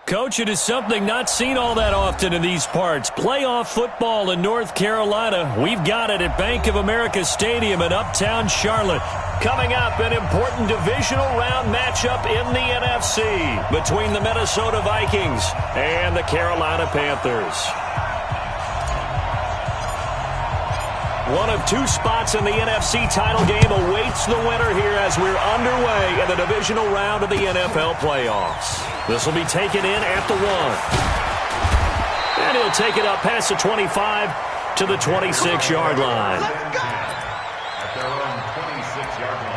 Coach, it is something not seen all that often in these parts. Playoff football in North Carolina. We've got it at Bank of America Stadium in Uptown Charlotte. Coming up, an important divisional round matchup in the NFC between the Minnesota Vikings and the Carolina Panthers. One of two spots in the NFC title game awaits the winner here as we're underway in the divisional round of the NFL playoffs. This will be taken in at the 1. And he'll take it up past the 25 to the 26-yard line. At their own 26-yard line.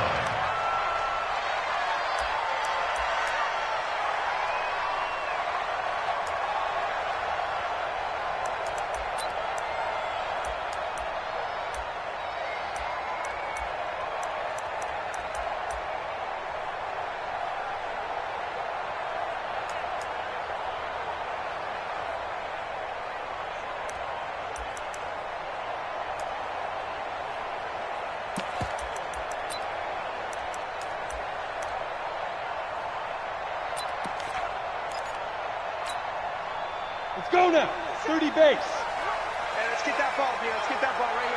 Let's go now. 30 base. Hey, let's get that ball, dude. Let's get that ball right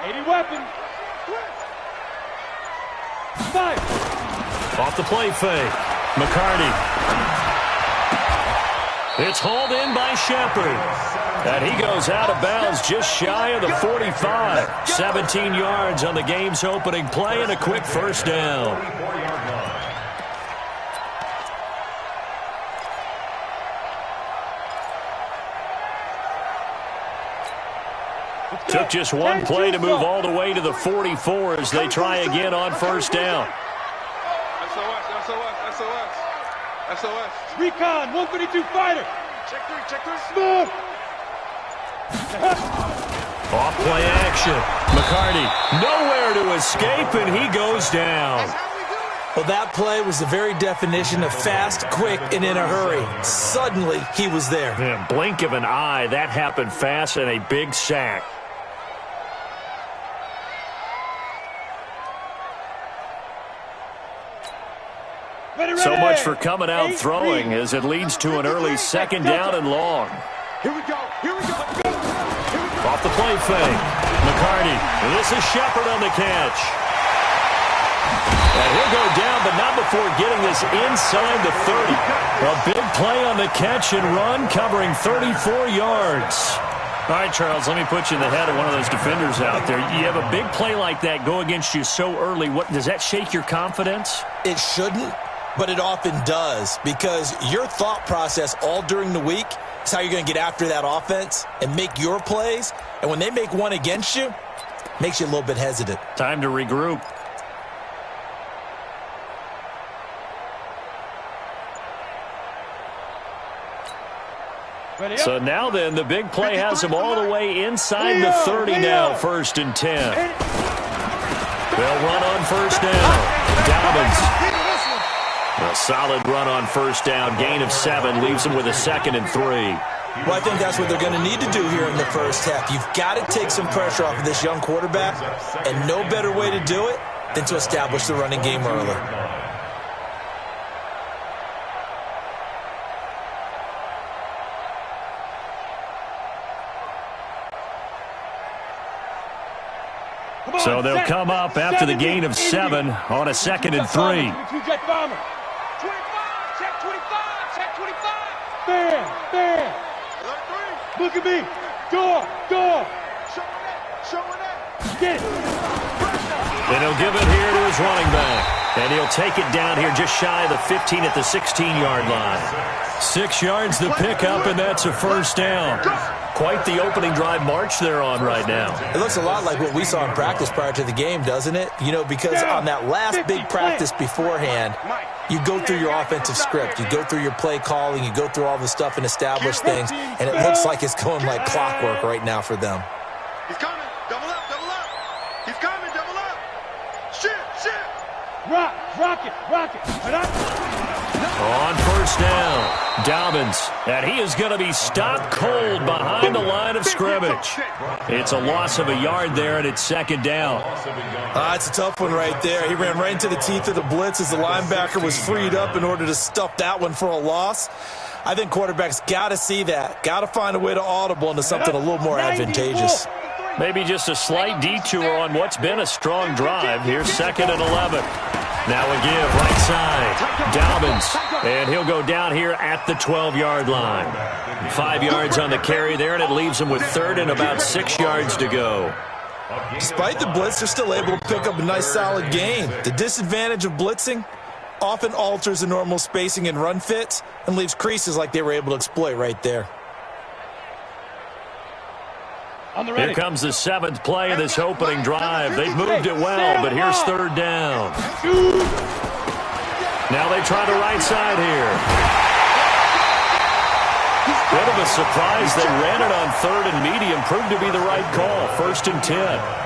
here. 80 weapon. 5. Off the play fake. McCarty. It's hauled in by Shepard. And he goes out of bounds just shy of the 45. 17 yards on the game's opening play and a quick first down. Took just one play to move all the way to the 44 as they try again on first down. SOS. Recon, 132 fighter. Check three. Move. Off play action. McCarty nowhere to escape, and he goes down. Well, that play was the very definition of fast, quick, and in a hurry. Suddenly, he was there. Yeah, blink of an eye, that happened fast, and a big sack. So much for coming out throwing as it leads to an early second down and long. Here we go. Off the play fake. McCarty. This is Shepard on the catch. And he'll go down, but not before getting this inside the 30. A big play on the catch and run, covering 34 yards. All right, Charles, let me put you in the head of one of those defenders out there. You have a big play like that go against you so early. What does that shake your confidence? It shouldn't, but it often does, because your thought process all during the week is how you're going to get after that offense and make your plays. And when they make one against you, it makes you a little bit hesitant. Time to regroup. So now then, the big play has them all the way inside the 30 now, 1st and 10. They'll run on first down. Dobbins. A solid run on first down. Gain of 7 leaves them with a 2nd and 3. Well, I think that's what they're going to need to do here in the first half. You've got to take some pressure off of this young quarterback, and no better way to do it than to establish the running game early. So they'll come up after the gain of 7 on a 2nd and 3. 25. Check 25. Bam. Look at me. Door. Showing it. Get it. And he'll give it here to his running back. And he'll take it down here just shy of the 15 at the 16-yard line. 6 yards the pickup, and that's a first down. Quite the opening drive march they're on right now. It looks a lot like what we saw in practice prior to the game, doesn't it? You know, because on that last big practice beforehand, you go through your offensive script. You go through your play calling. You go through all the stuff and establish things. And it looks like it's going like clockwork right now for them. He's coming. Double up. He's coming. Double up. Shit. Rock it. On first down, Dobbins, and he is going to be stopped cold behind the line of scrimmage. It's a loss of a yard there, and it's second down. It's a tough one right there. He ran right into the teeth of the blitz as the linebacker was freed up in order to stuff that one for a loss. I think quarterbacks got to see that. Got to find a way to audible into something a little more advantageous. Maybe just a slight detour on what's been a strong drive. Here's 2nd and 11. Now a give, right side, Dobbins, and he'll go down here at the 12-yard line. 5 yards on the carry there, and it leaves him with 3rd and about 6 yards to go. Despite the blitz, they're still able to pick up a nice, solid gain. The disadvantage of blitzing often alters the normal spacing and run fits and leaves creases like they were able to exploit right there. Here comes the 7th play of this opening drive. They've moved it well, but here's 3rd down. Now they try the right side here. Bit of a surprise. They ran it on 3rd and medium. Proved to be the right call. 1st and 10.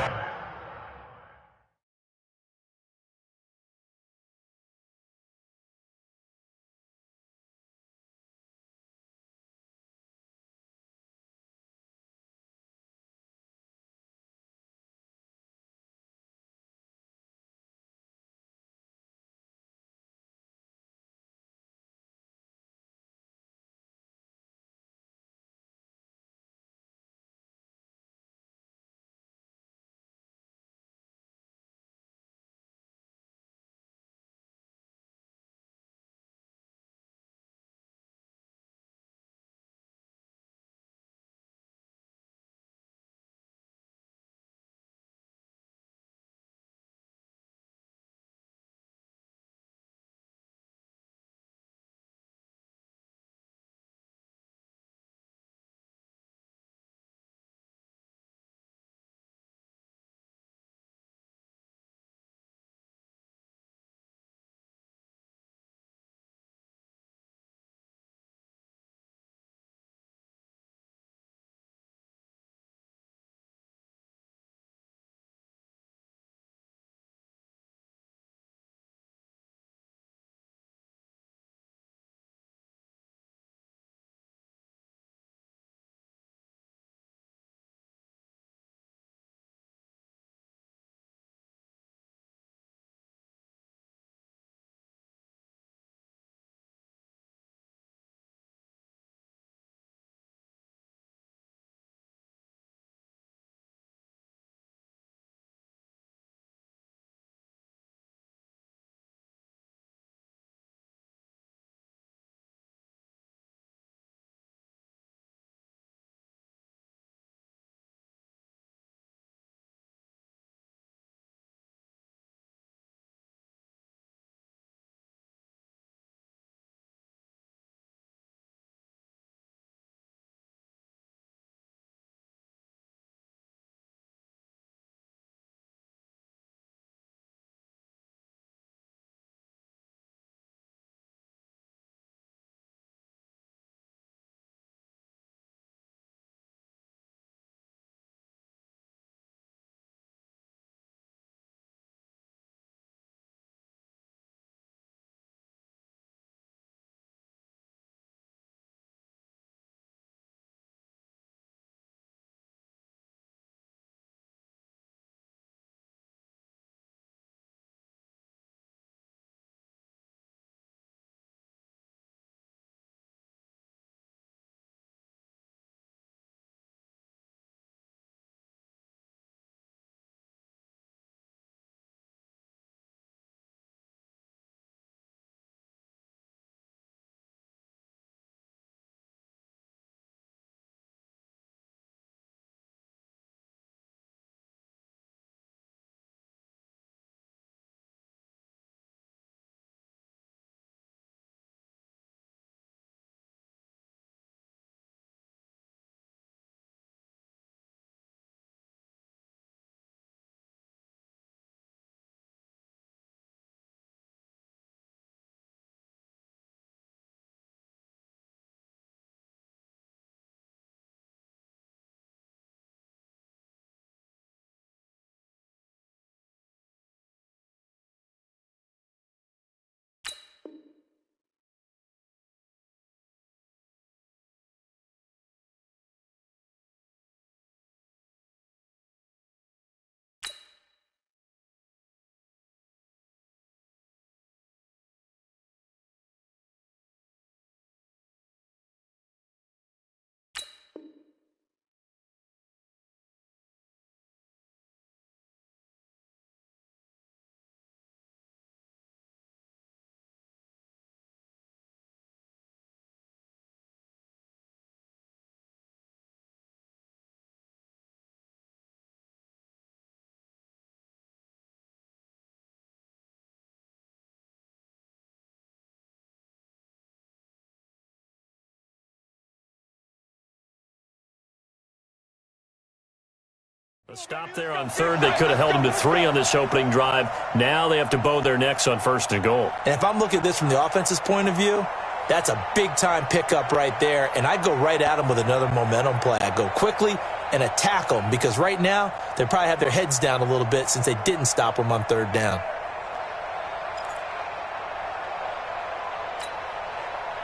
A stop there on third. They could have held him to 3 on this opening drive. Now they have to bow their necks on 1st and goal. And if I'm looking at this from the offense's point of view, that's a big-time pickup right there. And I go right at them with another momentum play. I go quickly and attack them because right now they probably have their heads down a little bit since they didn't stop them on 3rd down.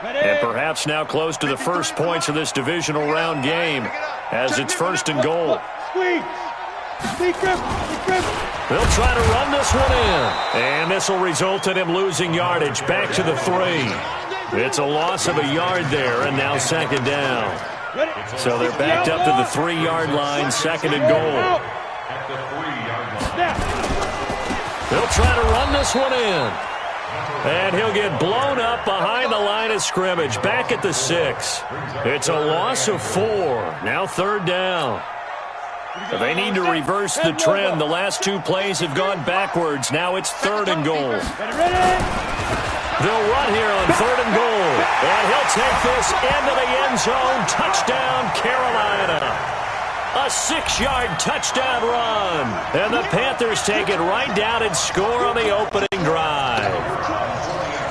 And perhaps now close to the first points of this divisional round game as it's 1st and goal. They'll try to run this one in. And this will result in him losing yardage back to the 3. It's a loss of a yard there, and now 2nd down. So they're backed up to the 3-yard line, 2nd and goal. They'll try to run this one in. And he'll get blown up behind the line of scrimmage, back at the 6. It's a loss of 4. Now 3rd down. They need to reverse the trend. The last 2 plays have gone backwards. Now it's 3rd and goal. They'll run here on 3rd and goal. And he'll take this into the end zone. Touchdown, Carolina. A 6-yard touchdown run. And the Panthers take it right down and score on the opening drive.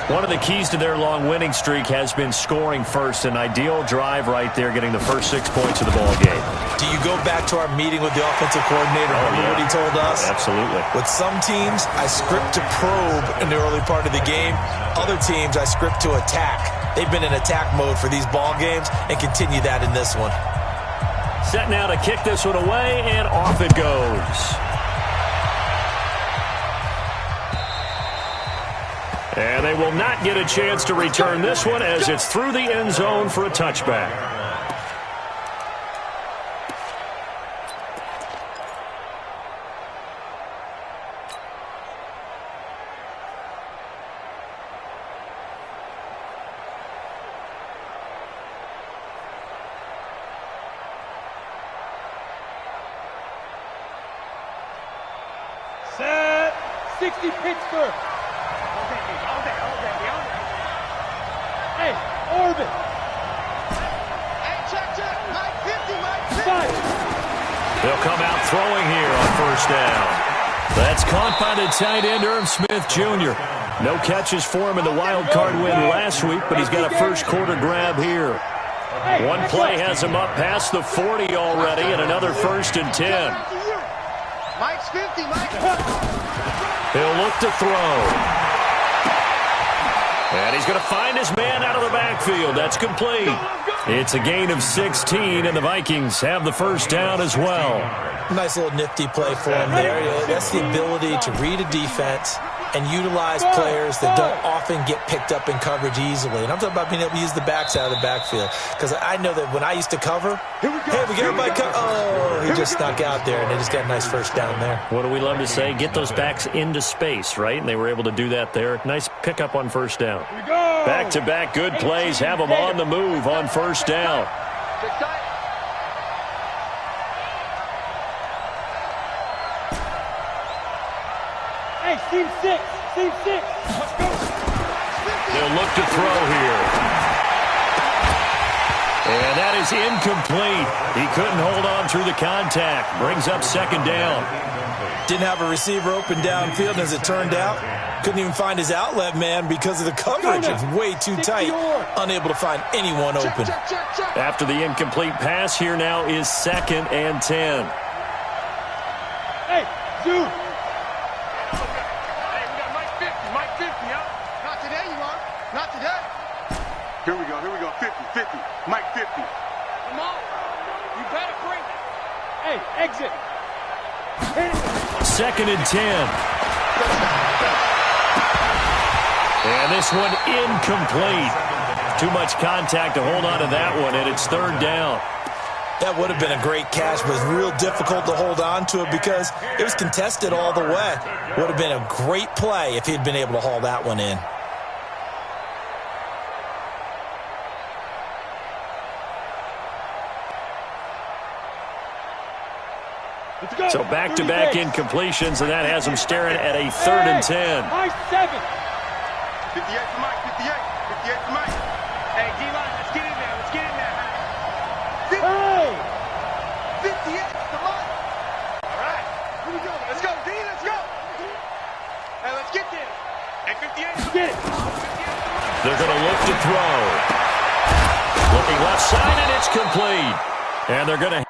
One of the keys to their long winning streak has been scoring first. An ideal drive right there, getting the first 6 points of the ball game. Do you go back to our meeting with the offensive coordinator? Remember what he told us? Absolutely. With some teams, I script to probe in the early part of the game. Other teams, I script to attack. They've been in attack mode for these ball games and continue that in this one. Set now to kick this one away, and off it goes. And they will not get a chance to return this one as it's through the end zone for a touchback. Set. 60 Pittsburgh. Hey, Orbit. Hey, check. Mike 50, Mike 50. 5. They'll come out throwing here on 1st down. That's caught by the tight end, Irv Smith Jr. No catches for him in the wild card win last week, but he's got a first quarter grab here. One play has him up past the 40 already, and another 1st and 10. Mike's 50, Mike. He'll look to throw. And he's going to find his man out of the backfield. That's complete. It's a gain of 16, and the Vikings have the 1st down as well. Nice little nifty play for him there. That's the ability to read a defense and utilize players that don't often get picked up in coverage easily. And I'm talking about being able to use the backs out of the backfield. Because I know that when I used to cover, hey, we get everybody cover. Oh, he just snuck out there, and they just got a nice 1st down there. What do we love to say? Get those backs into space, right? And they were able to do that there. Nice pickup on 1st down. Back-to-back good plays have them on the move on 1st down. Hey, Team 6. Team 6. Let's go. They'll look to throw here. And that is incomplete. He couldn't hold on through the contact. Brings up 2nd down. Didn't have a receiver open downfield, as it turned out. Couldn't even find his outlet man because of the coverage. It's way too tight. Unable to find anyone open. After the incomplete pass, here now is 2nd and 10. Hey, dude. Hey, we got Mike 50, Mike 50, huh? Not today, you are. Not today. Here we go, 50, Mike 50. Come on. You better bring it. Hey, exit. 2nd and 10. And this one incomplete. Too much contact to hold on to that one, and it's 3rd down. That would have been a great catch, but it's real difficult to hold on to it because it was contested all the way. Would have been a great play if he'd been able to haul that one in. So back-to-back incompletions, and that has him staring at a 3rd and 10. Mike 7. 58 for Mike, 58 for Mike. Hey, D-line, let's get in there, Hey! 58 for Mike. Let's go, D. Let's go. Hey, let's get there. Hey, 58. Get it. They're going to look to throw. Looking left side, and it's complete. And they're going to...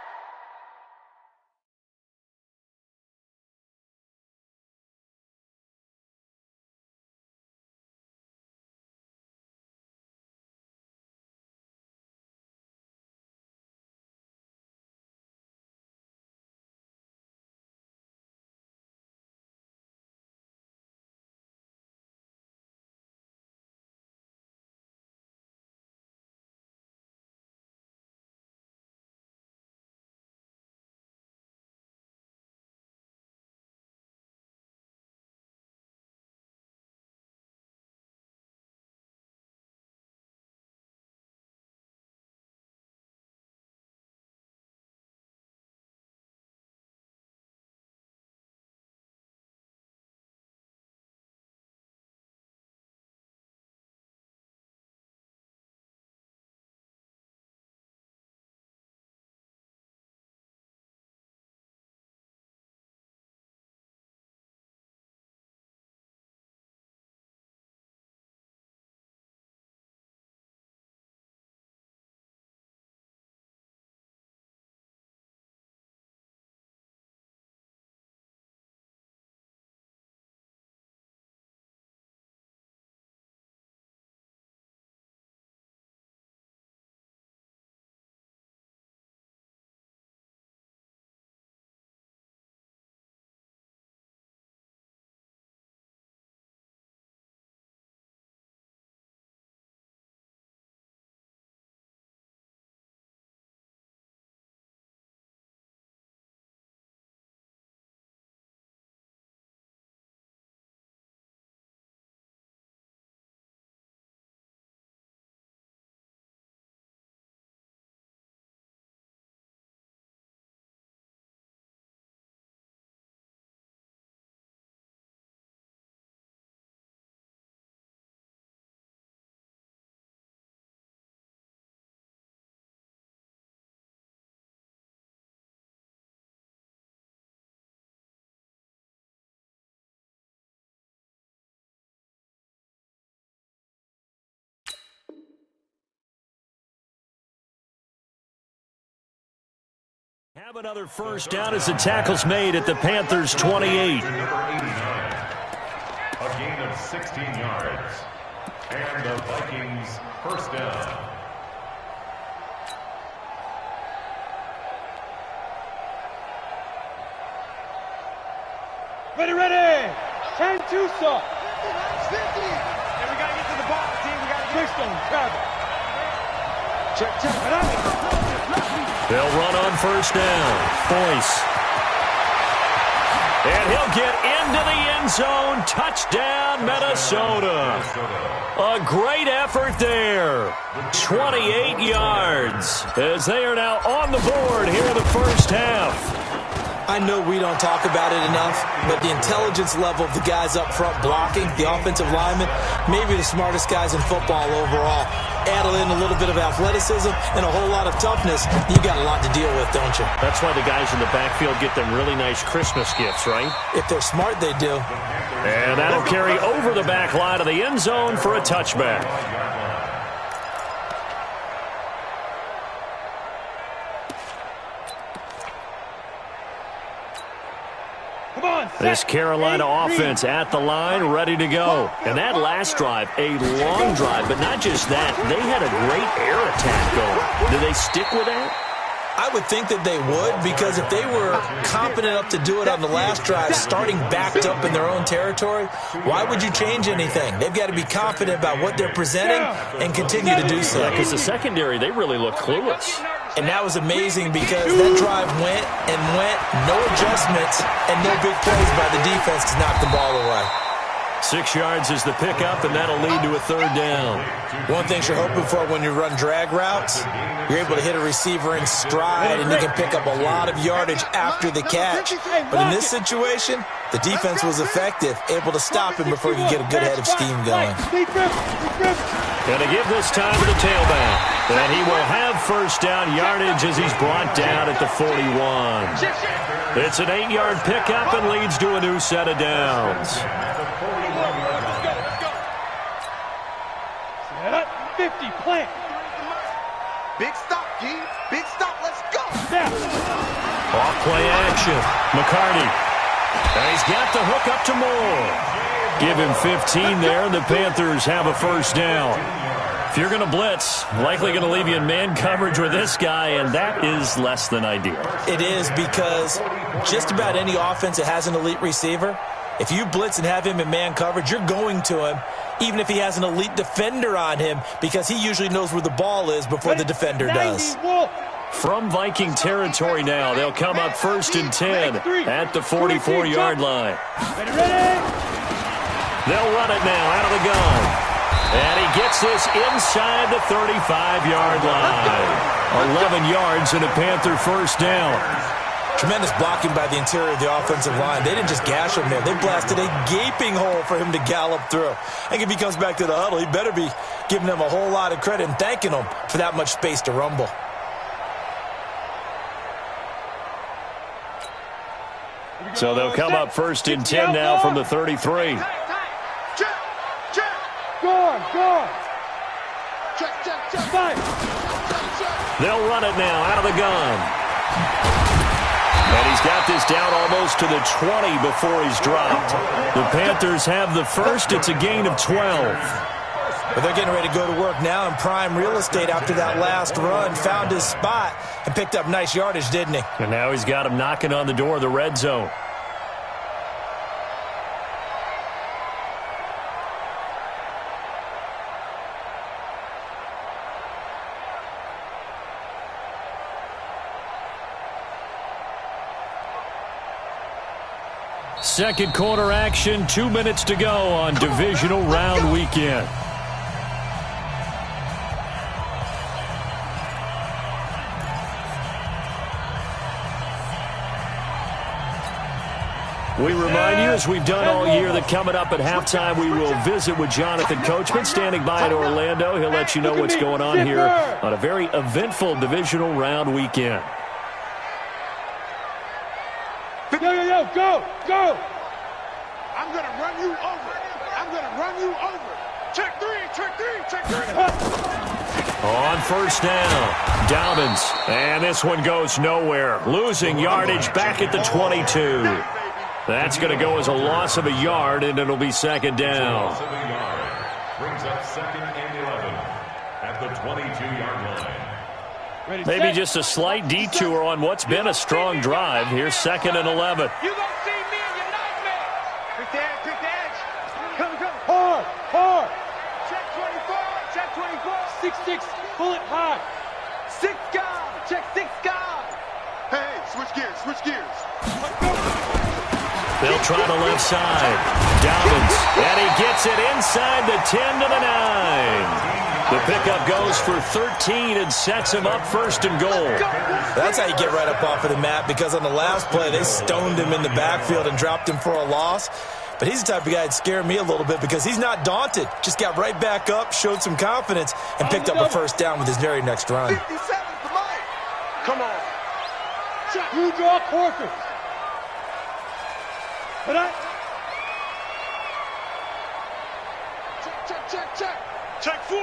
Have another first down as the tackle's made at the Panthers' 28. Number 89, a gain of 16 yards. And the Vikings first down. Ready, ready. 10-2, sir. 50. And we got to get to the ball, team. We got to get Quickstone, travel. Check. They'll run on first down. Boyce. And he'll get into the end zone. Touchdown, Minnesota. A great effort there. 28 yards as they are now on the board here in the first half. I know we don't talk about it enough, but the intelligence level of the guys up front blocking, the offensive linemen, maybe the smartest guys in football overall. Add in a little bit of athleticism and a whole lot of toughness, you got a lot to deal with, don't you? That's why the guys in the backfield get them really nice Christmas gifts, right? If they're smart, they do. And that'll carry over the back line of the end zone for a touchback. This Carolina offense at the line, ready to go. And that last drive, a long drive, but not just that. They had a great air attack going. Do they stick with that? I would think that they would, because if they were confident enough to do it on the last drive, starting backed up in their own territory, why would you change anything? They've got to be confident about what they're presenting and continue to do so. Yeah, because the secondary, they really look clueless. And that was amazing because that drive went and went, no adjustments, and no big plays by the defense to knock the ball away. 6 yards is the pickup, and that'll lead to a third down. One thing you're hoping for when you run drag routes, you're able to hit a receiver in stride, and you can pick up a lot of yardage after the catch. But in this situation, the defense was effective, able to stop him before he could get a good head of steam going. Going to give this time to the tailback. And he will have first down yardage as he's brought down at the 41. It's an 8-yard pickup and leads to a new set of downs. Set up, 50, plant. Big stop, G. Big stop, let's go. Snap. Off play action. McCarty. And he's got the hook up to Moore. Give him 15 there, and the Panthers have a first down. If you're going to blitz, likely going to leave you in man coverage with this guy, and that is less than ideal. It is, because just about any offense that has an elite receiver, if you blitz and have him in man coverage, you're going to him, even if he has an elite defender on him, because he usually knows where the ball is before the defender does. From Viking territory now, they'll come up first and 10 at the 44-yard line. They'll run it now out of the gun. And he gets this inside the 35-yard line. 11 yards and a Panther first down. Tremendous blocking by the interior of the offensive line. They didn't just gash him there. They blasted a gaping hole for him to gallop through. I think if he comes back to the huddle, he better be giving them a whole lot of credit and thanking them for that much space to rumble. So they'll come up first and 10 now from the 33. Guard. Check. They'll run it now out of the gun. And he's got this down almost to the 20 before he's dropped. The Panthers have the first. It's a gain of 12. But they're getting ready to go to work now in prime real estate after that last run. Found his spot and picked up nice yardage, didn't he? And now he's got him knocking on the door of the red zone. Second quarter action, 2 minutes to go on divisional round weekend. We remind you, as we've done all year, that coming up at halftime, we will visit with Jonathan Coachman standing by in Orlando. He'll let you know what's going on here on a very eventful divisional round weekend. Go. I'm going to run you over. Check three. On first down, Dobbins. And this one goes nowhere. Losing yardage back at the 22. That's going to go as a loss of a yard, and it'll be second down. Loss of a yard. Brings up second and 11 at the 22-yard line. Maybe just a slight detour on what's been a strong drive. Here's second and 11. You gonna see me in your nightmare. Pick the edge. Come. Hard. Check 24. 6-6, pull it high. 6 guard. Check 6 guard. Hey, switch gears. They'll try the left side. Dobbins, and he gets it inside the 10 to the 9. The pickup goes for 13 and sets him up first and goal. That's how you get right up off of the mat, because on the last play, they stoned him in the backfield and dropped him for a loss. But he's the type of guy that scared me a little bit, because he's not daunted. Just got right back up, showed some confidence, and picked up a first down with his very next run. 57 to Mike. Come on. Check. You draw quarters. Put up. Check. Check 4.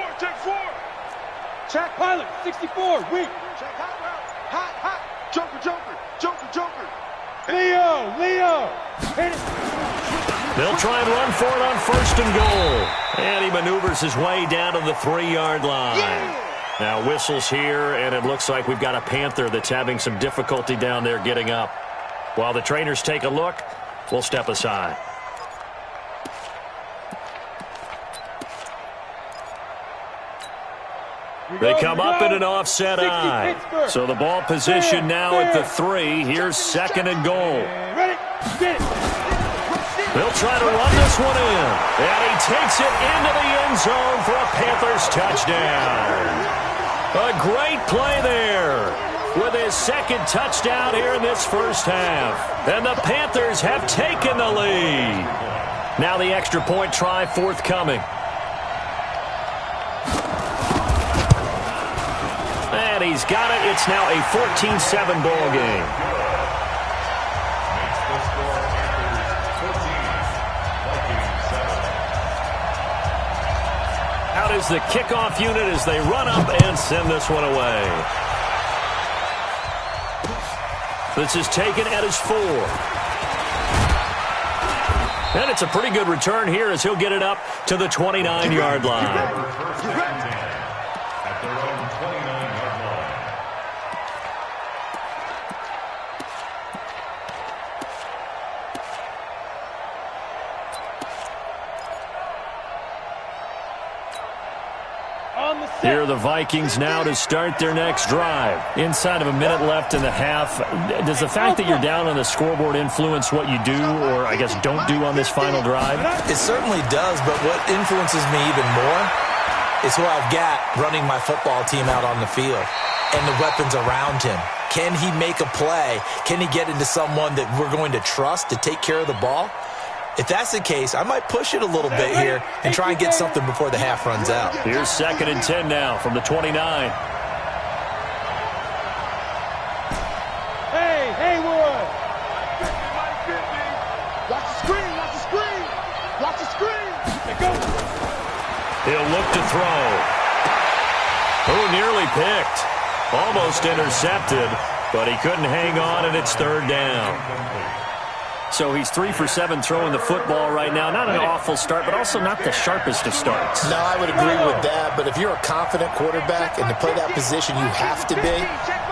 Check pilot, 64, weak. Check hot. Joker. Leo. Hit it. They'll try and run for it on first and goal. And he maneuvers his way down to the 3-yard line. Yeah. Now whistles here, and it looks like we've got a Panther that's having some difficulty down there getting up. While the trainers take a look, we'll step aside. They come up in an offset eye. So the ball position now at the 3. Here's second and goal. Ready, get it. They'll try to run this one in. And he takes it into the end zone for a Panthers touchdown. A great play there with his second touchdown here in this first half. And the Panthers have taken the lead. Now the extra point try forthcoming. And he's got it. It's now a 14-7 ball game. Makes the score Panthers 14, Vikings 7. Out is the kickoff unit as they run up and send this one away. This is taken at his 4. And it's a pretty good return here as he'll get it up to the 29-yard line. First and 10 at their own 29-yard line. Here are the Vikings now to start their next drive. Inside of a minute left in the half. Does the fact that you're down on the scoreboard influence what you do or, I guess, don't do on this final drive? It certainly does, but what influences me even more is who I've got running my football team out on the field and the weapons around him. Can he make a play? Can he get into someone that we're going to trust to take care of the ball? If that's the case, I might push it a little bit here and try and get something before the half runs out. Here's 2nd and 10 now from the 29. Hey, Haywood! Watch the screen, watch the screen, watch the screen. Hey, go! He'll look to throw. Oh, nearly picked. Almost intercepted, but he couldn't hang on, and it's 3rd down. So he's 3 for 7 throwing the football right now. Not an awful start, but also not the sharpest of starts. No, I would agree with that, but if you're a confident quarterback and to play that position you have to be,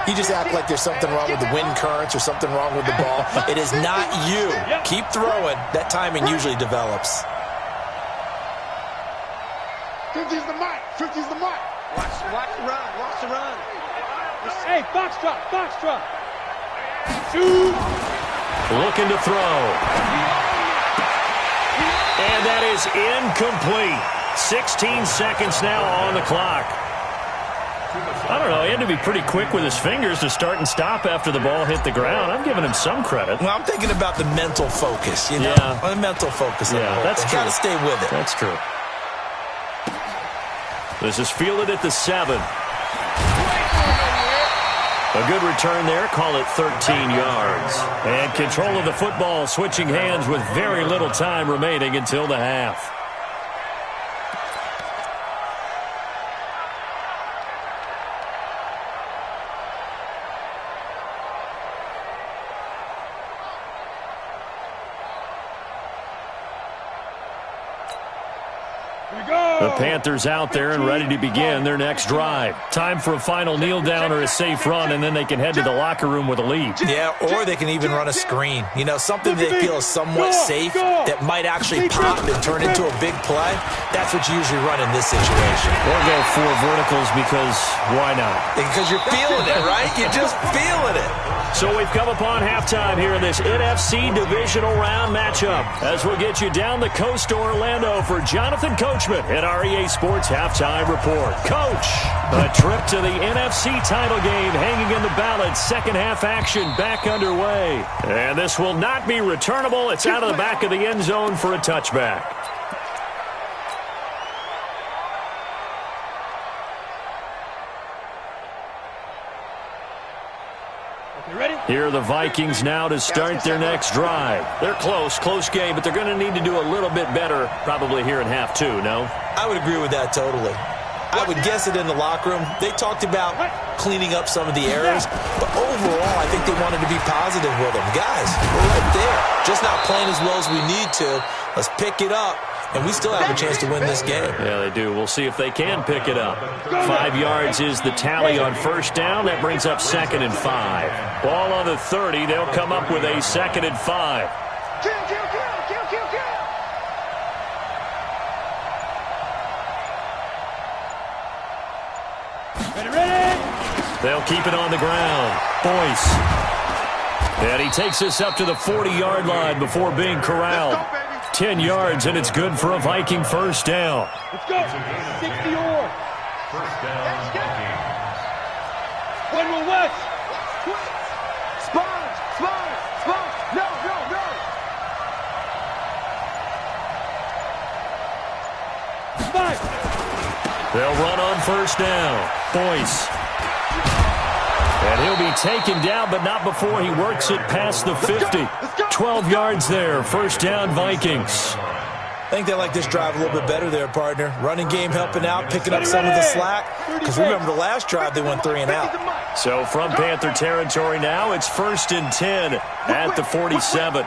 you just act like there's something wrong with the wind currents or something wrong with the ball. It is not you. Keep throwing. That timing usually develops. 50's the mic, 50's the mic. Watch the run, watch the run. Hey, foxtrot, foxtrot! Shoot! Looking to throw. And that is incomplete. 16 seconds now on the clock. I don't know. He had to be pretty quick with his fingers to start and stop after the ball hit the ground. I'm giving him some credit. Well, I'm thinking about the mental focus, you know? Yeah. The mental focus. Yeah, that's true. Got to stay with it. That's true. This is fielded at the 7. A good return there. Call it 13 yards. And control of the football switching hands with very little time remaining until the half. The Panthers out there and ready to begin their next drive. Time for a final kneel down or a safe run, and then they can head to the locker room with a lead. Yeah, or they can even run a screen. You know, something they feel is somewhat safe that might actually pop and turn into a big play. That's what you usually run in this situation. Or go 4 verticals because why not? Because you're feeling it, right? You're just feeling it. So we've come upon halftime here in this NFC divisional round matchup as we'll get you down the coast to Orlando for Jonathan Coachman at our EA Sports Halftime Report. Coach, a trip to the NFC title game hanging in the balance. Second half action back underway. And this will not be returnable. It's out of the back of the end zone for a touchback. Here are the Vikings now to start their next drive. They're close game, but they're going to need to do a little bit better probably here in half 2, no? I would agree with that totally. I would guess it in the locker room. They talked about cleaning up some of the errors, but overall, I think they wanted to be positive with them. Guys, we're right there. Just not playing as well as we need to. Let's pick it up, and we still have a chance to win this game. Yeah, they do. We'll see if they can pick it up. 5 yards is the tally on first down. That brings up 2nd and 5. Ball on the 30. They'll come up with a 2nd and 5. Kill. Ready? They'll keep it on the ground. Boyce. And he takes this up to the 40-yard line before being corralled. 10 yards, and it's good for a Viking first down. Let's go. 60 or. First down, Vikings. One more west. Sponge. No. Five. They'll run on first down. Boyce. And he'll be taken down, but not before he works it past the 50. 12 yards there, first down Vikings. I think they like this drive a little bit better there, partner. Running game helping out, picking up some of the slack. Because remember, the last drive they went 3 and out. So from Panther territory now, it's 1st and 10 at the 47.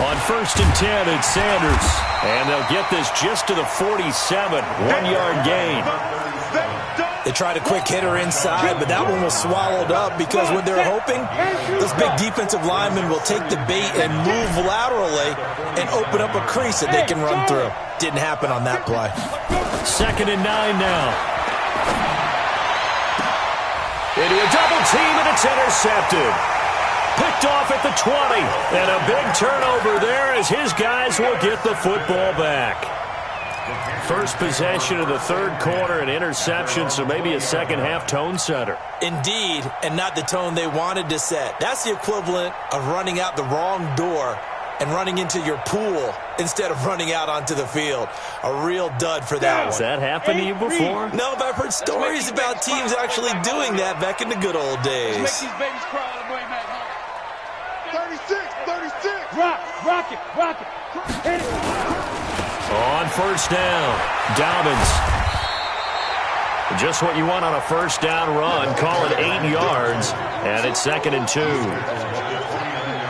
On 1st and 10, it's Sanders. And they'll get this just to the 47. 1-yard gain. They tried a quick hitter inside, but that one was swallowed up because when they're hoping, those big defensive linemen will take the bait and move laterally and open up a crease that they can run through. Didn't happen on that play. 2nd and 9 now. Into a double team, and it's intercepted. Picked off at the 20. And a big turnover there as his guys will get the football back. First possession of the third quarter, an interception, so maybe a second-half tone setter. Indeed, and not the tone they wanted to set. That's the equivalent of running out the wrong door and running into your pool instead of running out onto the field. A real dud for that one. Has that happened to you before? No, but I've heard stories about teams actually doing that back in the good old days. Make these babies crawl all the way back home. 36. Rock it. Hit it. On first down, Dobbins. Just what you want on a first down run. Call it 8 yards, and it's 2nd and 2.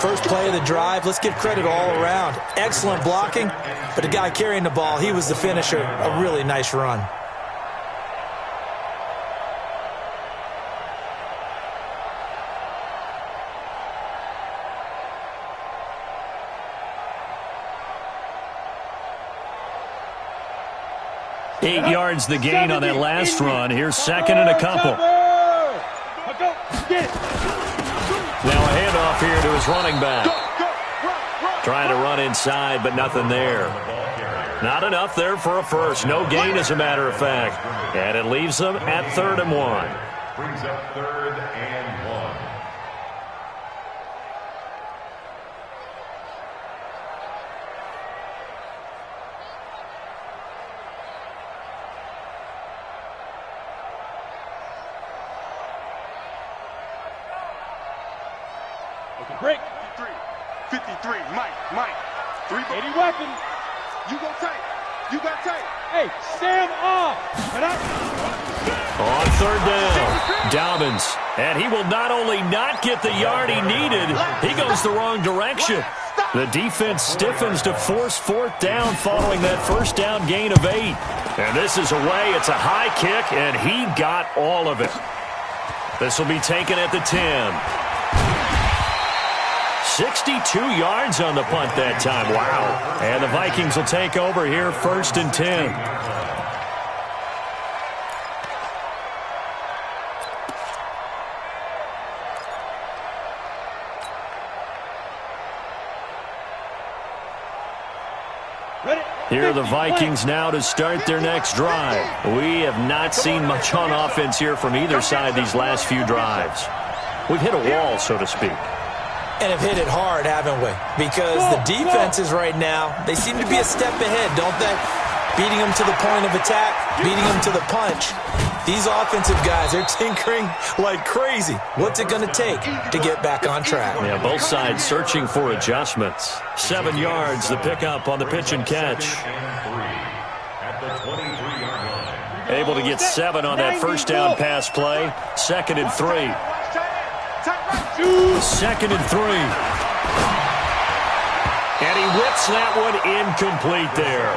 First play of the drive, let's give credit all around. Excellent blocking, but the guy carrying the ball, he was the finisher. A really nice run. Eight yards the gain on that last run. Here's 2nd and a couple. Now a handoff here to his running back. Trying to run inside, but nothing there. Not enough there for a first. No gain, as a matter of fact. And it leaves them at 3rd and 1. Brings up 3rd and 1. Break. 53. Mike. 80 weapons. You go tight. You got tight. Hey, stand off. On 3rd down, Dobbins. And he will not only not get the yard he needed, he goes the wrong direction. The defense stiffens to force 4th down following that first down gain of 8. And this is away. It's a high kick, and he got all of it. This will be taken at the 10. 62 yards on the punt that time. Wow. And the Vikings will take over here, 1st and 10. Here are the Vikings now to start their next drive. We have not seen much on offense here from either side these last few drives. We've hit a wall, so to speak. And have hit it hard, haven't we? Because the defenses right now, they seem to be a step ahead, don't they? Beating them to the point of attack, beating them to the punch. These offensive guys, they're tinkering like crazy. What's it going to take to get back on track? Yeah, both sides searching for adjustments. 7 yards, the pickup on the pitch and catch. Able to get 7 on that first down pass play. 2nd and 3. 2nd and 3. And he whips that one incomplete there.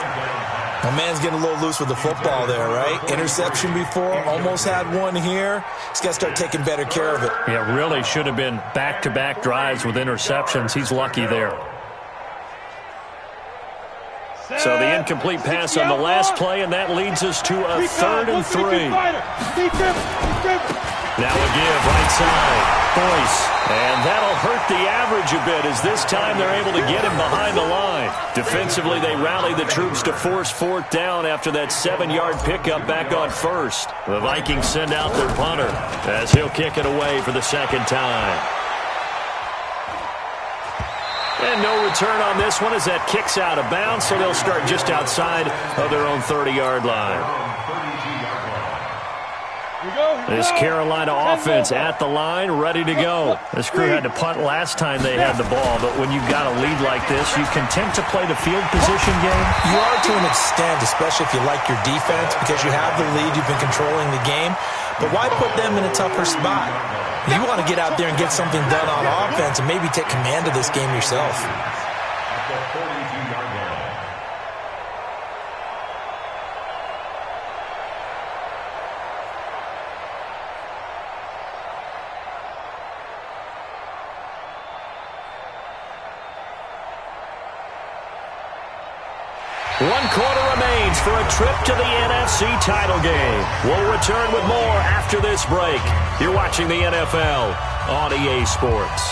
My man's getting a little loose with the football there, right? Interception before, almost had one here. He's got to start taking better care of it. Yeah, really should have been back-to-back drives with interceptions. He's lucky there. So the incomplete pass on the last play, and that leads us to a 3rd and 3. Now a give, right side. Boyce. And that'll hurt the average a bit as this time they're able to get him behind the line. Defensively, they rally the troops to force 4th down after that 7-yard pickup back on 1st. The Vikings send out their punter as he'll kick it away for the 2nd time. And no return on this one as that kicks out of bounds, so they'll start just outside of their own 30-yard line. This Carolina offense at the line, ready to go. This crew had to punt last time they had the ball, but when you've got a lead like this, you content to play the field position game? You are to an extent, especially if you like your defense, because you have the lead, you've been controlling the game. But why put them in a tougher spot? You want to get out there and get something done on offense and maybe take command of this game yourself. At the 42-yard line. One quarter remains for a trip to the NFC title game. We'll return with more after this break. You're watching the NFL on EA Sports.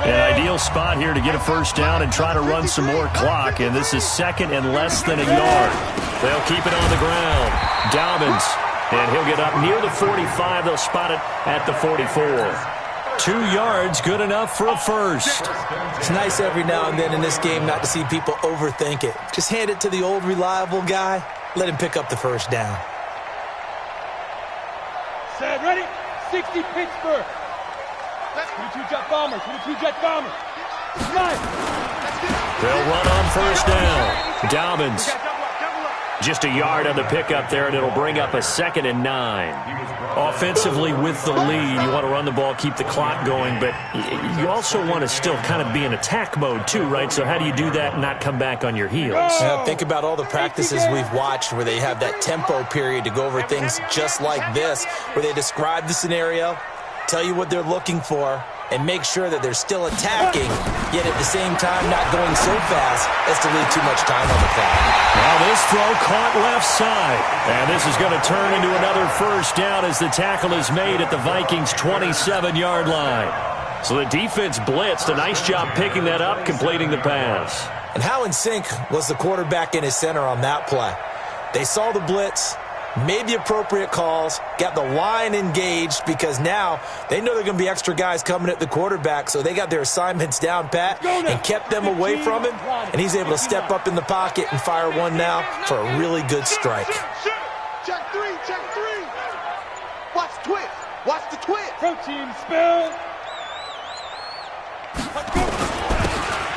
An ideal spot here to get a first down and try to run some more clock, and this is second and less than a yard. They'll keep it on the ground. Dobbins, and he'll get up near the 45. They'll spot it at the 44. 2 yards, good enough for a first. It's nice every now and then in this game not to see people overthink it. Just hand it to the old reliable guy. Let him pick up the first down. Set, ready? 60 Pittsburgh. 22 Jet Bombers, 22 Jet Bombers. Nice. They'll run on first down. Dobbins. Just a yard on the pickup there, and it'll bring up a 2nd and 9. Offensively with the lead, you want to run the ball, keep the clock going, but you also want to still kind of be in attack mode too, right? So how do you do that and not come back on your heels? Yeah, think about all the practices we've watched where they have that tempo period to go over things just like this, where they describe the scenario, tell you what they're looking for, and make sure that they're still attacking, yet at the same time not going so fast as to leave too much time on the clock. Now this throw caught left side, and this is going to turn into another first down as the tackle is made at the Vikings' 27-yard line. So the defense blitzed. A nice job picking that up, completing the pass. And how in sync was the quarterback and his center on that play? They saw the blitz, made the appropriate calls, got the line engaged, because now they know there are going to be extra guys coming at the quarterback, so they got their assignments down pat and kept them away from him, and he's able to step up in the pocket and fire one now for a really good strike. Check three, check three. Watch the twist. Watch the twist. Protein spill.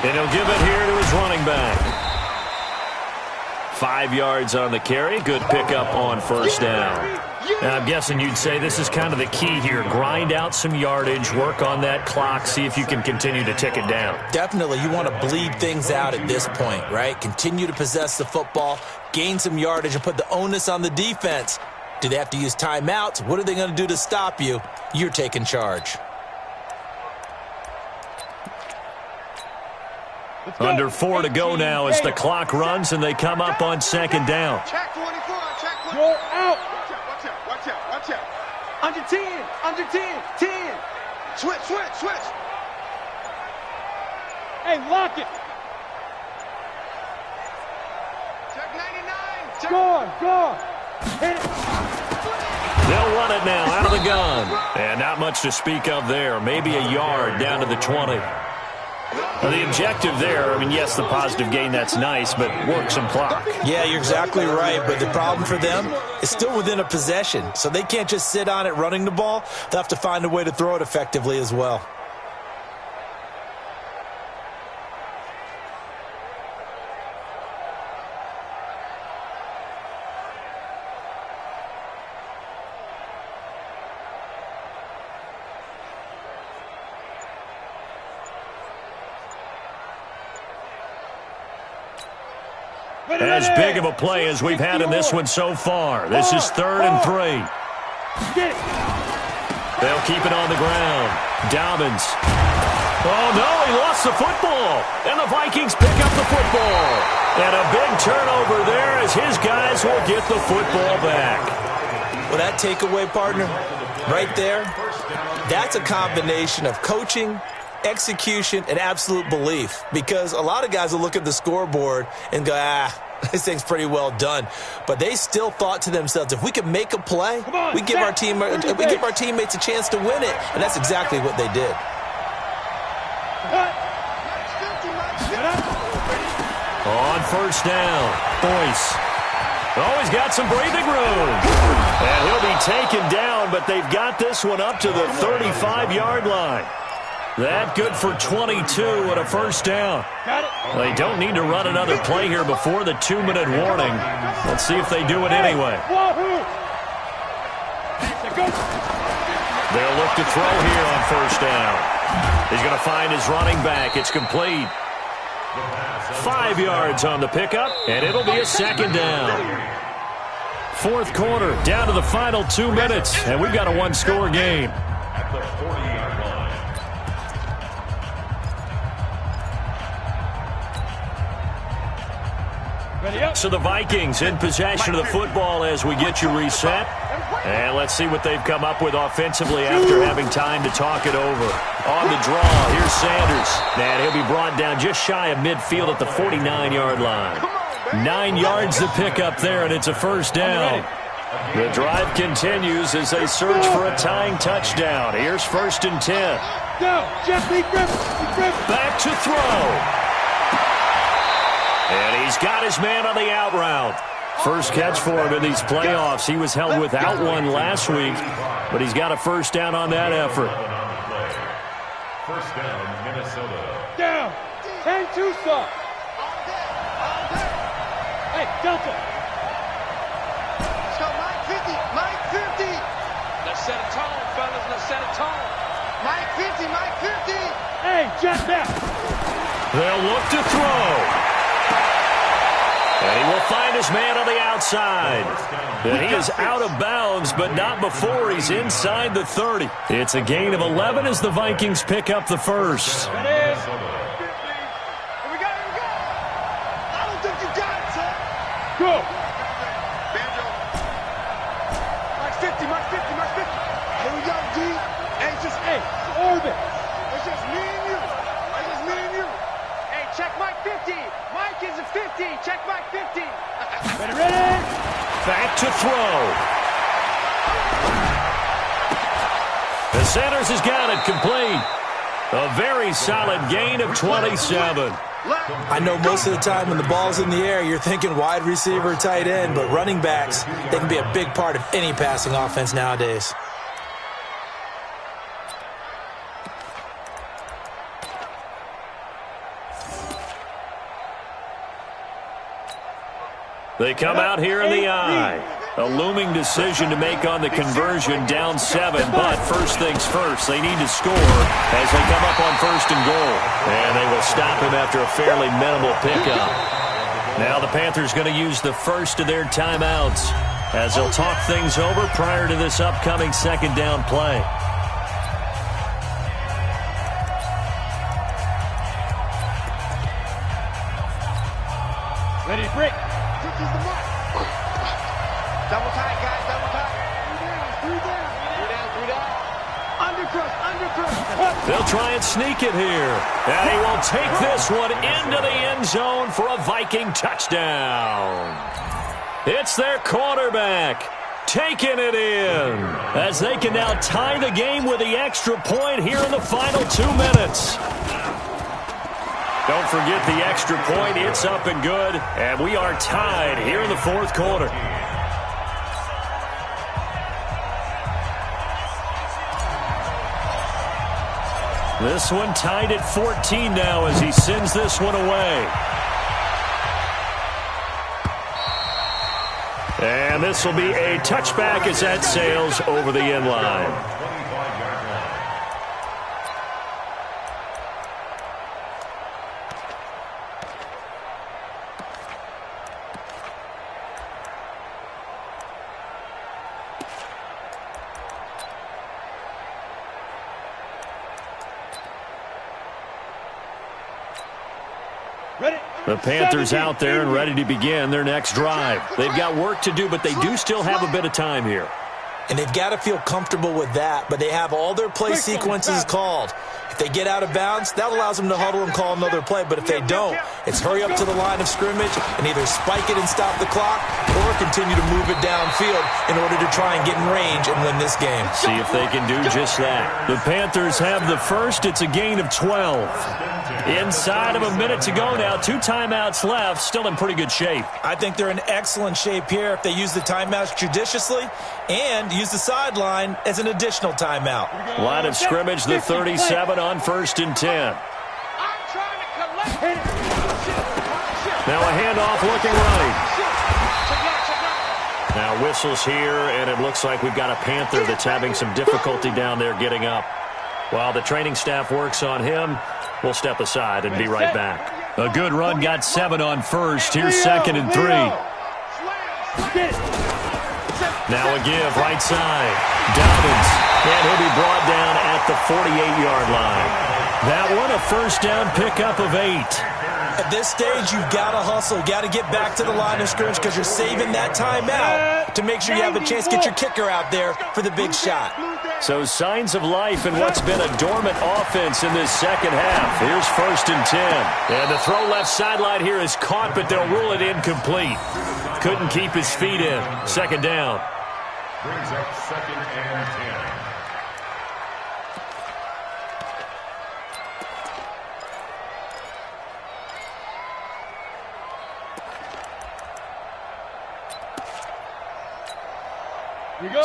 And he'll give it here to his running back. 5 yards on the carry. Good pickup on first down. Now, I'm guessing you'd say this is kind of the key here. Grind out some yardage, work on that clock, see if you can continue to tick it down. Definitely. You want to bleed things out at this point, right? Continue to possess the football, gain some yardage, and put the onus on the defense. Do they have to use timeouts? What are they going to do to stop you? You're taking charge. Under 4 to go now as the clock runs and they come up on second down. Check 24, check 24. Go out. Watch out, watch out, watch out. Under 10, under 10, 10. Switch, switch, switch. Hey, lock it. Check 99. Check. Go on. Hit it. They'll run it now out of the gun. And not much to speak of there. Maybe a yard down to the 20. Well, the objective there, I mean, yes, the positive gain, that's nice, but work some clock. Yeah, you're exactly right, but the problem for them is still within a possession, so they can't just sit on it running the ball. They'll have to find a way to throw it effectively as well. As big of a play as we've had in this one so far. This is 3rd and 3. They'll keep it on the ground. Dobbins. Oh, no, he lost the football. And the Vikings pick up the football. And a big turnover there as his guys will get the football back. Well, that takeaway, partner, right there, that's a combination of coaching, execution, and absolute belief. Because a lot of guys will look at the scoreboard and go, this thing's pretty well done. But they still thought to themselves, if we can make a play, we give our teammates a chance to win it. And that's exactly what they did. first down. Boyce. Oh, he's got some breathing room. And he'll be taken down, but they've got this one up to the 35-yard line. That good for 22 and a first down. They don't need to run another play here before the 2-minute warning. Let's see if they do it anyway. They'll look to throw here on first down. He's going to find his running back. It's complete. 5 yards on the pickup, and it'll be a second down. Fourth quarter, down to the final 2 minutes, and we've got a one-score game. At the 40-yard line. So the Vikings in possession of the football as we get you reset. And let's see what they've come up with offensively after having time to talk it over. On the draw, here's Sanders. And he'll be brought down just shy of midfield at the 49-yard line. 9 yards to pick up there, and it's a first down. The drive continues as they search for a tying touchdown. Here's 1st and 10. Back to throw. And he's got his man on the out route. First catch for him in these playoffs. He was held without one last week, but he's got a first down on that effort. First down, Minnesota. Down. 10 Tucson. Hey, Delta. Let's go, Mike 50. Mike 50. Let's set a tone, fellas. Let's set a tone. Mike 50. Mike 50. Hey, jet back. They'll look to throw. And he will find his man on the outside. And he is out of bounds, but not before he's inside the 30. It's a gain of 11 as the Vikings pick up the first. Here we go. I don't think you got it, son. Go. Banjo. Mike 50. Mike 50. Mike 50. Here we go, D. Hey, just, hey, Orbit. it's just me and you. It's just me and you. Hey, check Mike 50. Mike is a 50. Check Mike 50. Ready? Back to throw. The Sanders has got it complete. A very solid gain of 27. I know most of the time when the ball's in the air, you're thinking wide receiver, tight end, but running backs, they can be a big part of any passing offense nowadays. They come out here in the eye. A looming decision to make on the conversion, down 7. But first things first, they need to score as they come up on 1st and goal. And they will stop him after a fairly minimal pickup. Now the Panthers going to use the first of their timeouts as they'll talk things over prior to this upcoming second down play. Ready to break. Double tight, guys, double tight. 3 down. Undercrush. They'll try and sneak it here. And he will take this one into the end zone for a Viking touchdown. It's their quarterback taking it in as they can now tie the game with the extra point here in the final 2 minutes. Don't forget the extra point. It's up and good. And we are tied here in the fourth quarter. This one tied at 14 now as he sends this one away. And this will be a touchback as that sails over the end line. The Panthers out there and ready to begin their next drive. They've got work to do, but they do still have a bit of time here. And they've got to feel comfortable with that, but they have all their play sequences called. If They get out of bounds, that allows them to huddle and call another play. But if they don't, it's hurry up to the line of scrimmage and either spike it and stop the clock or continue to move it downfield in order to try and get in range and win this game. See if they can do just that. The Panthers have the first. It's a gain of 12. Inside of a minute to go now. 2 timeouts left. Still in pretty good shape. I think they're in excellent shape here if they use the timeouts judiciously and use the sideline as an additional timeout. Line of scrimmage, the 37 on 1st and 10. Now a handoff looking right. Now whistles here, and it looks like we've got a Panther that's having some difficulty down there getting up. While the training staff works on him, we'll step aside and be right back. A good run, got 7 on 1st. Here's 2nd and 3. Now a give, right side. Dobbins, and he'll be brought down at the 48-yard line. That one, a first down pickup of 8. At this stage, you've got to hustle. You've got to get back to the line of scrimmage because you're saving that timeout to make sure you have a chance to get your kicker out there for the big shot. So signs of life in what's been a dormant offense in this second half. Here's 1st and 10. And the throw left sideline here is caught, but they'll rule it incomplete. Couldn't keep his feet in. 2nd down. Brings up 2nd and 10.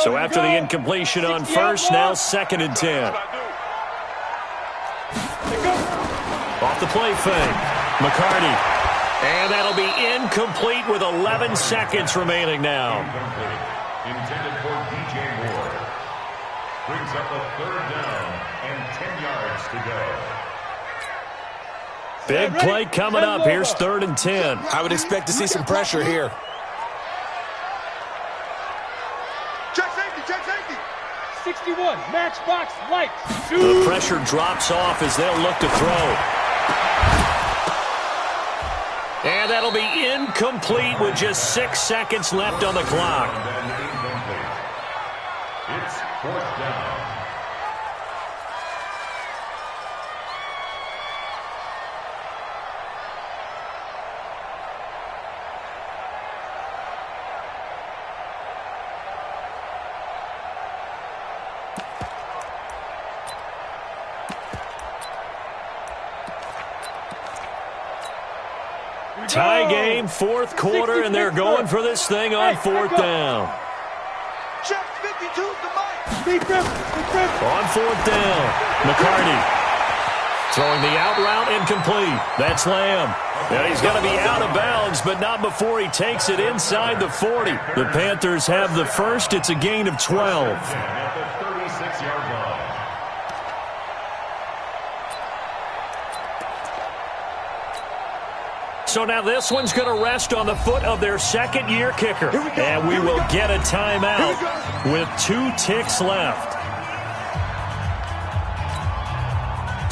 So after the incompletion on 1st, now 2nd and 10. Off the play fake. McCarty. And that'll be incomplete with 11 seconds remaining now. Intended for DJ Moore. Brings up a 3rd down and 10 yards to go. Big play coming up. Here's 3rd and 10. I would expect to see some pressure here. Check safety, check safety. 61, matchbox lights. The pressure drops off as they'll look to throw. And that'll be incomplete with just 6 seconds left on the clock. It's 4th down. Tie game, 4th quarter, and they're going for this thing on 4th down. Check 52 to Mike. On 4th down, McCarty throwing the out route incomplete. That's Lamb. And he's going to be out of bounds, but not before he takes it inside the 40. The Panthers have the first. It's a gain of 12. At the 36-yard line. So now this one's going to rest on the foot of their 2nd-year kicker. And we will get a timeout with 2 ticks left.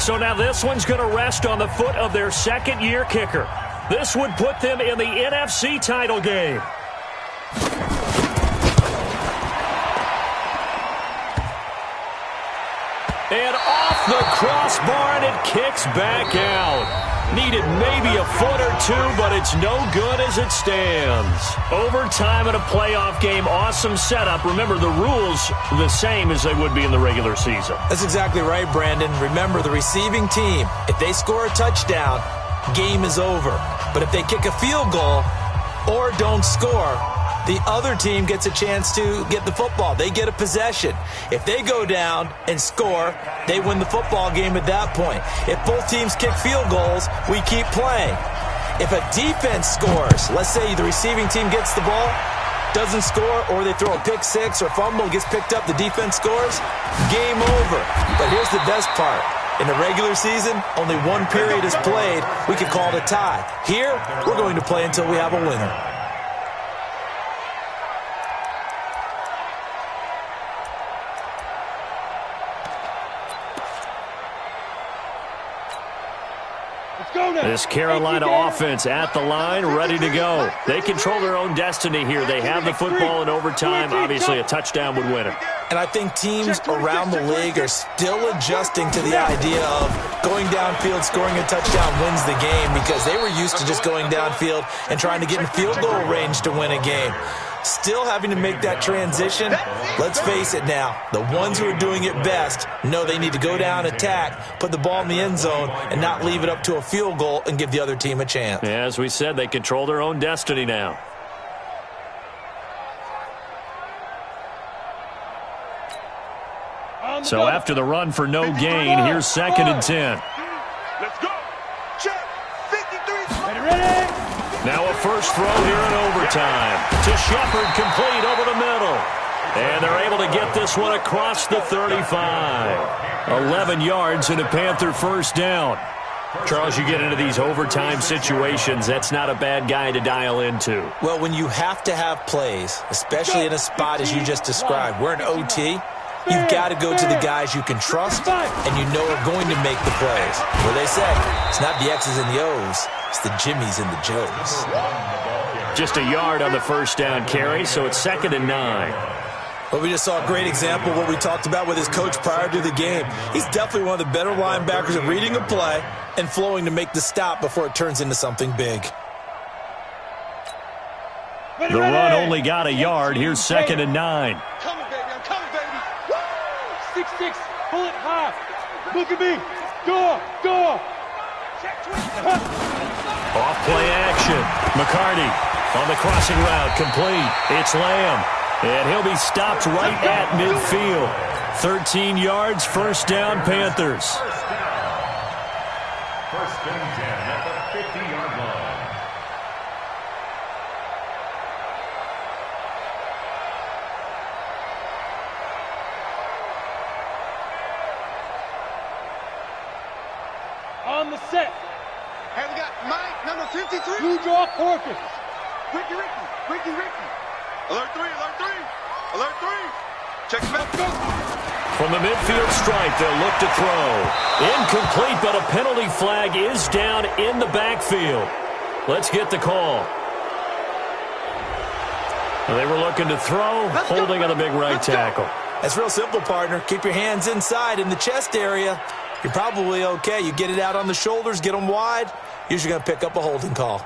So now this one's going to rest on the foot of their 2nd-year kicker. This would put them in the NFC title game. And off the crossbar, and it kicks back out. Needed maybe a foot or 2, but it's no good as it stands. Overtime in a playoff game, awesome setup. Remember, the rules the same as they would be in the regular season. That's exactly right, Brandon. Remember, the receiving team, if they score a touchdown, game is over. But if they kick a field goal or don't score, the other team gets a chance to get the football. They get a possession. If they go down and score, they win the football game at that point. If both teams kick field goals, we keep playing. If a defense scores, let's say the receiving team gets the ball, doesn't score, or they throw a pick six or fumble, gets picked up, the defense scores, game over. But here's the best part. In the regular season, only 1 period is played. We could call it a tie. Here, we're going to play until we have a winner. This Carolina offense at the line, ready to go. They control their own destiny here. They have the football in overtime. Obviously, a touchdown would win it. And I think teams around the league are still adjusting to the idea of going downfield, scoring a touchdown wins the game, because they were used to just going downfield and trying to get in field goal range to win a game. Still having to make that transition. Let's face it now, the ones who are doing it best know they need to go down, attack, put the ball in the end zone, and not leave it up to a field goal and give the other team a chance. Yeah, as we said, they control their own destiny now. So after the run for no gain, here's 2nd and 10. Let's go. Check. 53. Ready? Now a first throw here in overtime. To Shepard, complete over the middle. And they're able to get this one across the 35. 11 yards and a Panther first down. Charles, you get into these overtime situations, that's not a bad guy to dial into. Well, when you have to have plays, especially in a spot as you just described, we're in OT, you've got to go to the guys you can trust and you know are going to make the plays. Well, they say it's not the X's and the O's, it's the Jimmies and the Joes. Just a yard on the first down carry, so it's 2nd and 9. Well, we just saw a great example of what we talked about with his coach prior to the game. He's definitely one of the better linebackers at reading a play and flowing to make the stop before it turns into something big. The run only got a yard. Here's 2nd and 9. Coming, baby. I'm coming, baby. Woo! 6'6", pull it high. Look at me. Go. Off play action. McCarty on the crossing route, complete. It's Lamb. And he'll be stopped right at midfield. 13 yards, first down, Panthers. First and 10 at the 50-yard line. On the set. Hey, we got Mike, number 53. You draw Porkins. Ricky. Alert 3. Alert 3. Check it back. Go. From the midfield stripe, they'll look to throw. Incomplete, but a penalty flag is down in the backfield. Let's get the call. They were looking to throw, holding on the big right tackle. That's real simple, partner. Keep your hands inside in the chest area. You're probably okay. You get it out on the shoulders, get them wide. Usually going to pick up a holding call.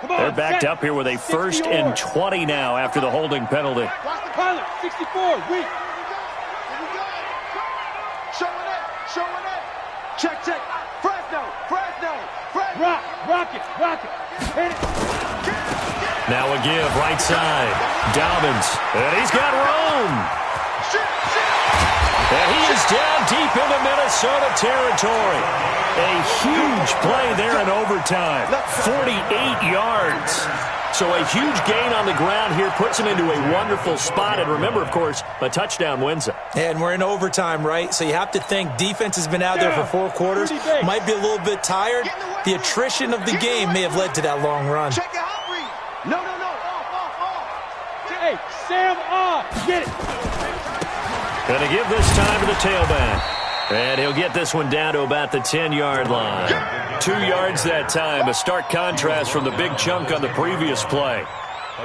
They're backed up here with a 1st and 20 now after the holding penalty. Watch the pilot. 64. Weak. Showing it. Check. Fresno. Rock it. Hit it. Now a give, right side. Dobbins. And he's got room. And he is down deep into Minnesota territory. A huge play there in overtime. 48 yards. So a huge gain on the ground here puts him into a wonderful spot. And remember, of course, a touchdown wins it. And we're in overtime, right? So you have to think defense has been out there for 4 quarters. Might be a little bit tired. The attrition of the game may have led to that long run. Check your hot read. No. Off. Hey, Sam, get it. Going to give this time to the tailback. And he'll get this one down to about the 10-yard line. 2 yards that time, a stark contrast from the big chunk on the previous play.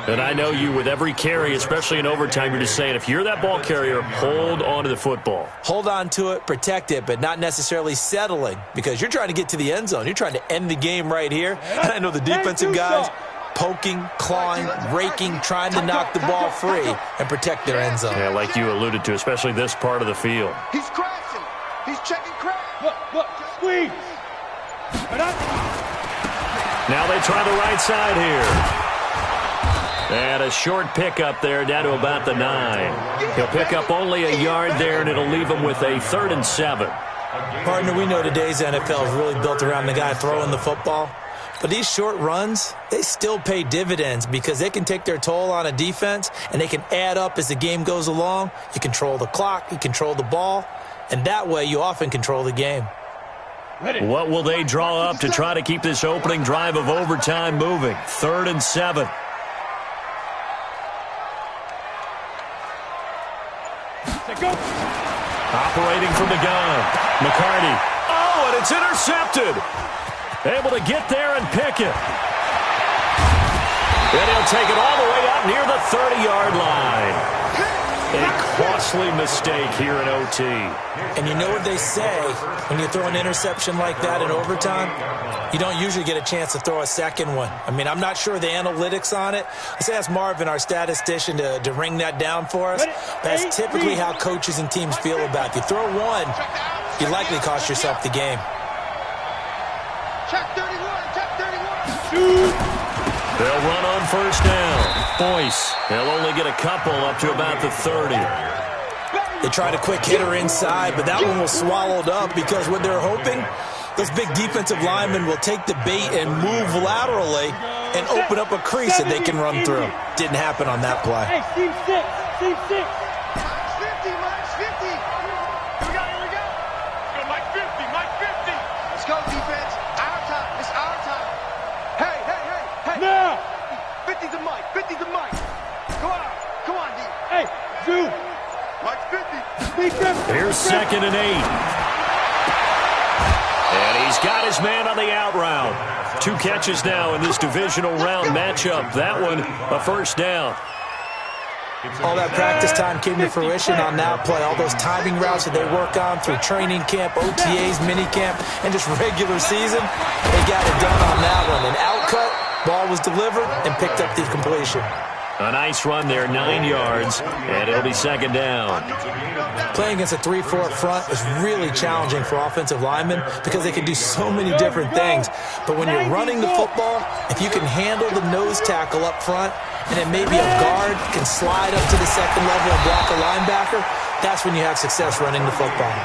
And I know you, with every carry, especially in overtime, you're just saying, if you're that ball carrier, hold on to the football. Hold on to it, protect it, but not necessarily settling, because you're trying to get to the end zone. You're trying to end the game right here. And I know the defensive guys poking, clawing, raking, trying to knock the ball free and protect their end zone. Yeah, like you alluded to, especially this part of the field. He's crashing. He's checking crack. Look, squeeze. Now they try the right side here. And a short pickup there down to about the 9. He'll pick up only a yard there, and it'll leave him with a 3rd and 7. Partner, we know today's NFL is really built around the guy throwing the football. But these short runs, they still pay dividends because they can take their toll on a defense, and they can add up as the game goes along. You control the clock, you control the ball, and that way you often control the game. What will they draw up to try to keep this opening drive of overtime moving? 3rd and 7. Operating from the gun. McCarty. Oh, and it's intercepted. Able to get there and pick it. And he'll take it all the way up near the 30-yard line. A costly mistake here in OT. And you know what they say, when you throw an interception like that in overtime, you don't usually get a chance to throw a second one. I mean, I'm not sure the analytics on it. Let's ask Marvin, our statistician, to ring that down for us. That's typically how coaches and teams feel about it. You throw one, you likely cost yourself the game. Check 31, check 31. They'll run on first down. Boyce, he'll only get a couple up to about the 30. They tried a quick hitter inside, but that one was swallowed up because what they're hoping, those big defensive linemen will take the bait and move laterally and open up a crease that they can run through. Didn't happen on that play. Hey, team 6, team 6. Mike 50, Mike 50. Here we go. Go, Mike 50, Mike 50. Let's go, defense. Our time. It's our time. Hey. Now. 50's a Mike. 50's a Mike. Go on. Come on, D. Hey, Zoo. Mike 50. Here's 2nd and 8. And he's got his man on the out route. 2 catches now in this divisional round matchup. That one, a first down. All that practice time came to fruition on that play. All those timing routes that they work on through training camp, OTAs, minicamp, and just regular season, they got it done on that one. An outcut, ball was delivered, and picked up the completion. A nice run there, 9 yards, and it'll be 2nd down. Playing against a 3-4 front is really challenging for offensive linemen because they can do so many different things. But when you're running the football, if you can handle the nose tackle up front, and then maybe a guard can slide up to the second level and block a linebacker, that's when you have success running the football.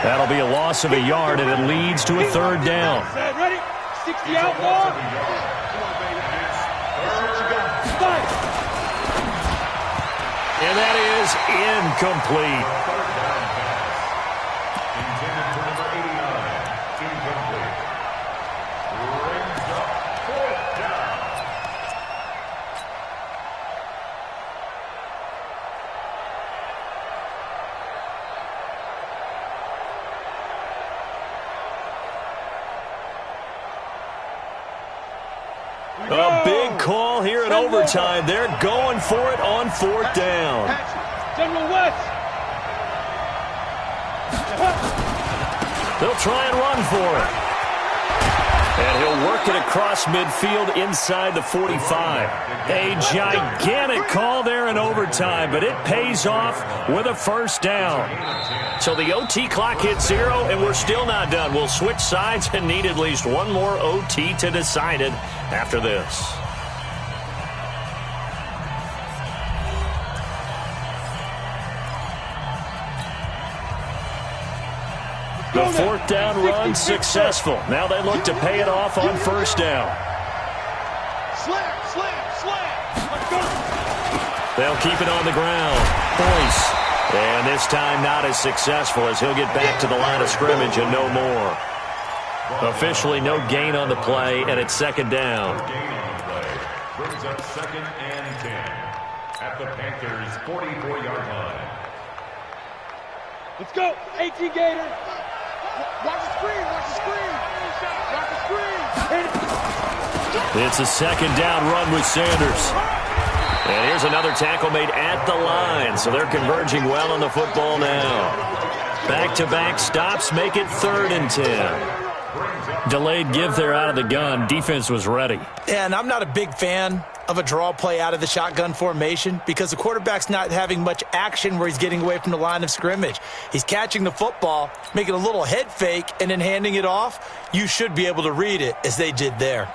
That'll be a loss of a yard, and it leads to a 3rd down. Ready? 60 out ball. And that is incomplete. Third down pass. Intended for number 89. Incomplete. Brings up 4th down. A big call here in overtime. They're going for it on 4th down. General West. They'll try and run for it. And he'll work it across midfield inside the 45. A gigantic call there in overtime, but it pays off with a first down. So the OT clock hits 0, and we're still not done. We'll switch sides and need at least one more OT to decide it after this. The 4th down run successful. Now they look to pay it off on first down. Slam. Let's go. They'll keep it on the ground. Boyce. And this time not as successful as he'll get back to the line of scrimmage and no more. Officially no gain on the play, and it's 2nd down. Gain on the play. Brings up 2nd and 10 at the Panthers' 44-yard line. Let's go. 18 Gator. Watch the screen. Watch the screen. It's a 2nd down run with Sanders. And here's another tackle made at the line, so they're converging well on the football now. Back-to-back stops make it 3rd and 10. Delayed give there out of the gun. Defense was ready. And I'm not a big fan of a draw play out of the shotgun formation because the quarterback's not having much action where he's getting away from the line of scrimmage. He's catching the football, making a little head fake, and then handing it off. You should be able to read it as they did there.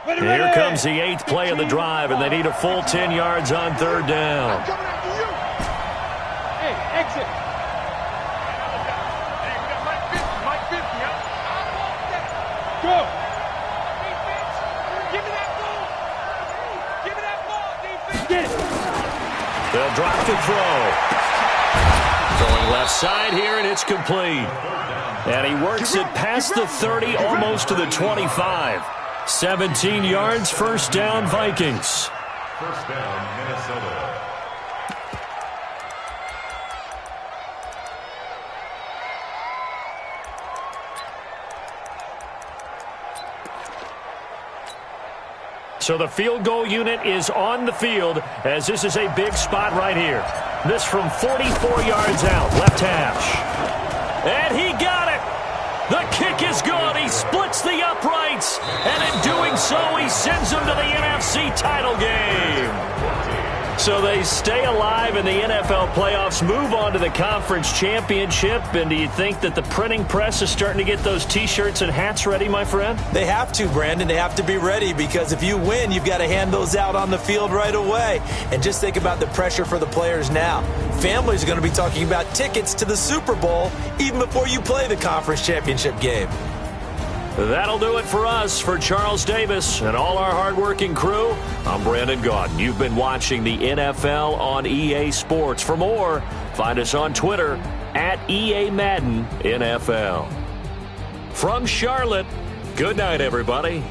Here comes the 8th play of the drive, and they need a full 10 yards on 3rd down. Hey, exit. Mike 50, huh? Go. Give me that ball. Give me that ball, defense. Get it. They'll drop the throw. Going left side here, and it's complete. And he works it past the 30, almost to the 25. 17 yards, first down, Vikings. First down, Minnesota. So the field goal unit is on the field as this is a big spot right here. This from 44 yards out, left hash. And he got it. The kick is good. He splits the uprights. And in doing so, he sends them to the NFC title game. So they stay alive in the NFL playoffs, move on to the conference championship. And do you think that the printing press is starting to get those T-shirts and hats ready, my friend? They have to, Brandon. They have to be ready because if you win, you've got to hand those out on the field right away. And just think about the pressure for the players now. Families are going to be talking about tickets to the Super Bowl even before you play the conference championship game. That'll do it for us. For Charles Davis and all our hardworking crew, I'm Brandon Gaudin. You've been watching the NFL on EA Sports. For more, find us on Twitter at EA Madden NFL. From Charlotte, good night, everybody.